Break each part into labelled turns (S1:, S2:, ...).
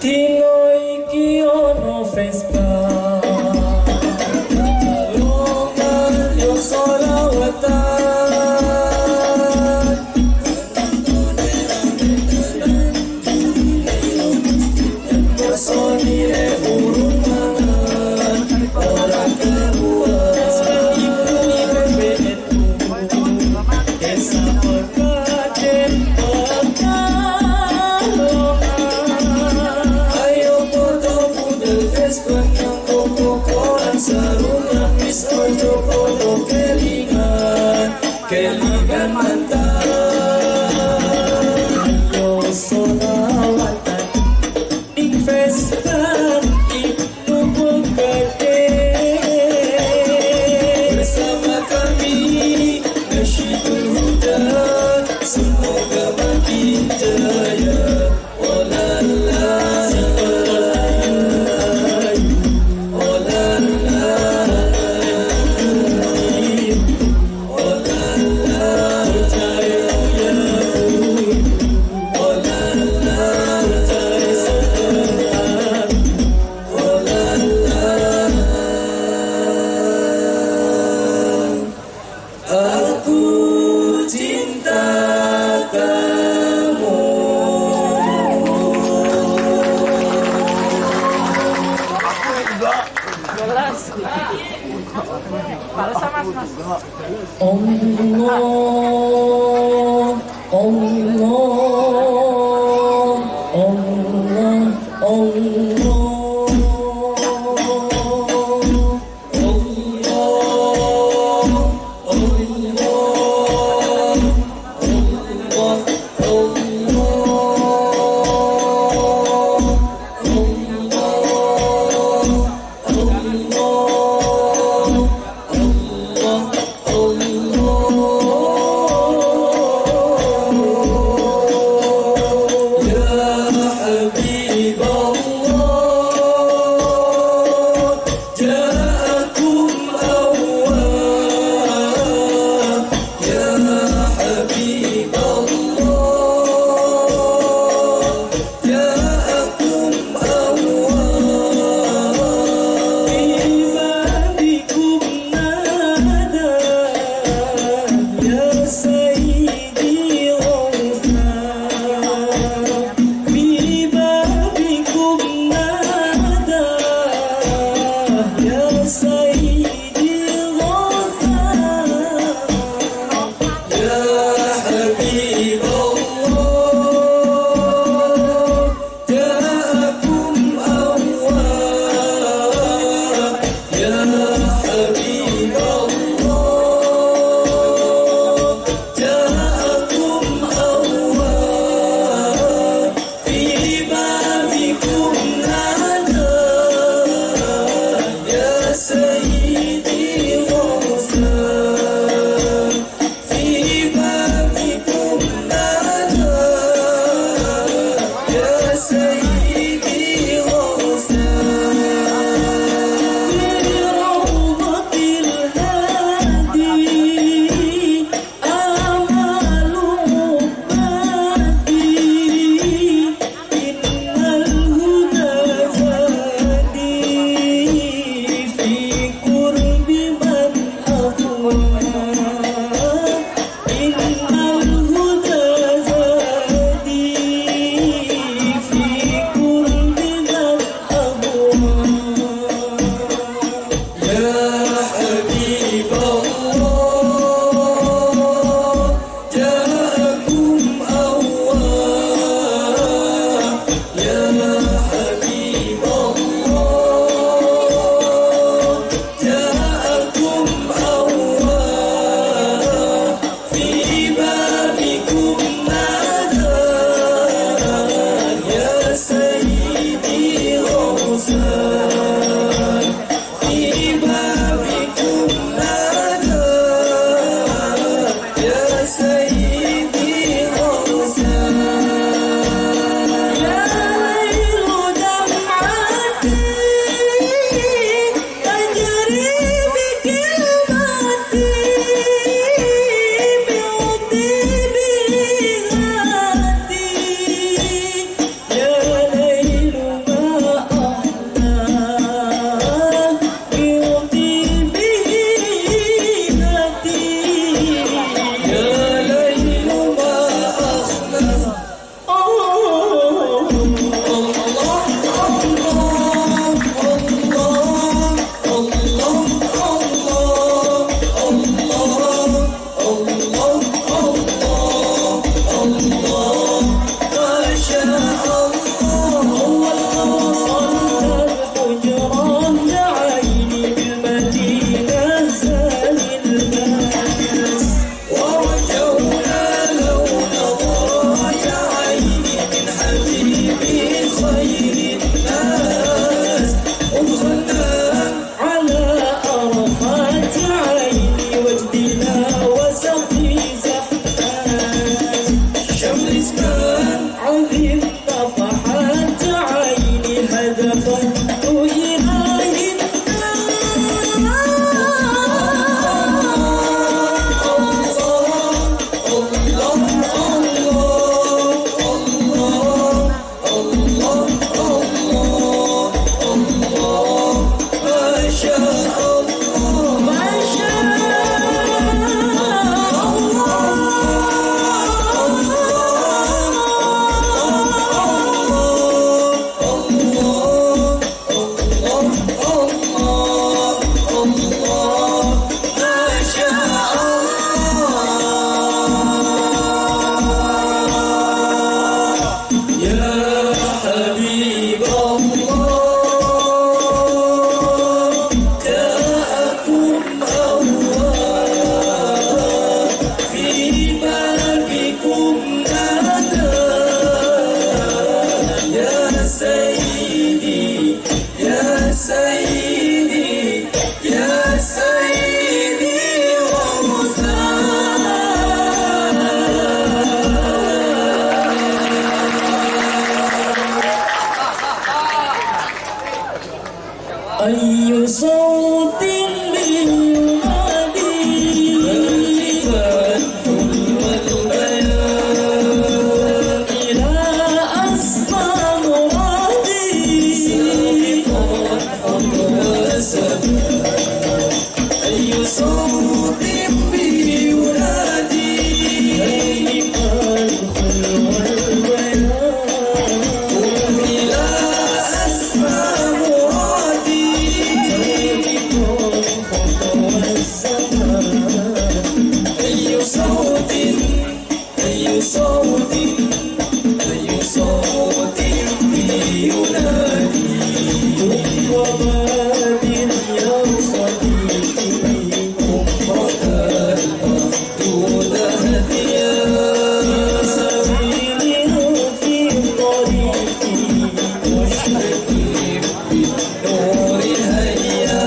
S1: Dino iki ono Vespa Roman yo solawatan Bersonile urungan orang kedua Ibu bebetu Desa pekaden pekalongan Ayo foto budel Facebook yang kokoran sarungnya Pistol foto kelingan Kelingan mantan Yo solawatan Investan itu pekaden Bersama kami Nasyidul Huda Semoga makin jaya Olala Aku cinta kamu.
S2: Jelas. Balas sama mas.
S1: Allah, Allah, Allah, Allah. Viva حبيب الله جاءكم الله في بابكم نادى يا سيدي يا سيدي يا سيدي أي صوت بينادي التفات والبيان إلى أسمى مرادي سابقا حب وسبا أي صوت بينادي التفات والبيان إلى أسمى أي صوت أي صوت أي صوت بينادي وباد يا صديقي أمة المخدود هديا سبيلي في طريقي مشرقي بالنور هيا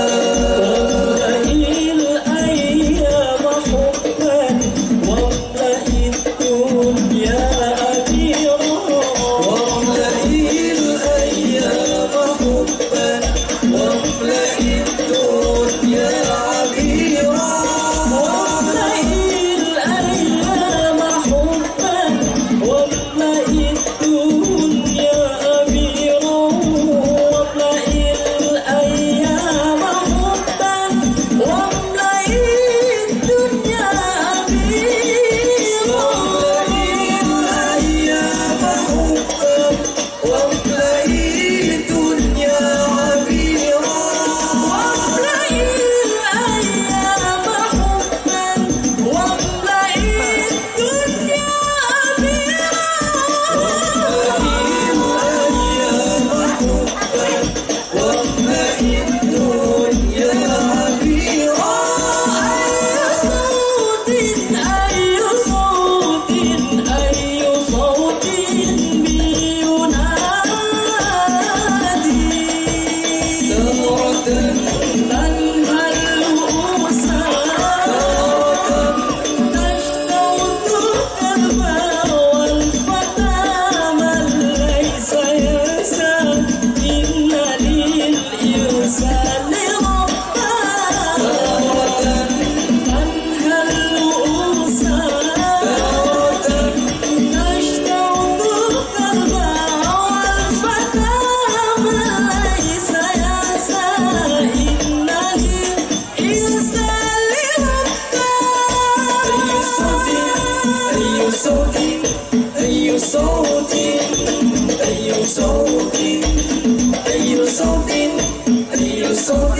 S1: أي صوت أي صوت أي صوت أي صوت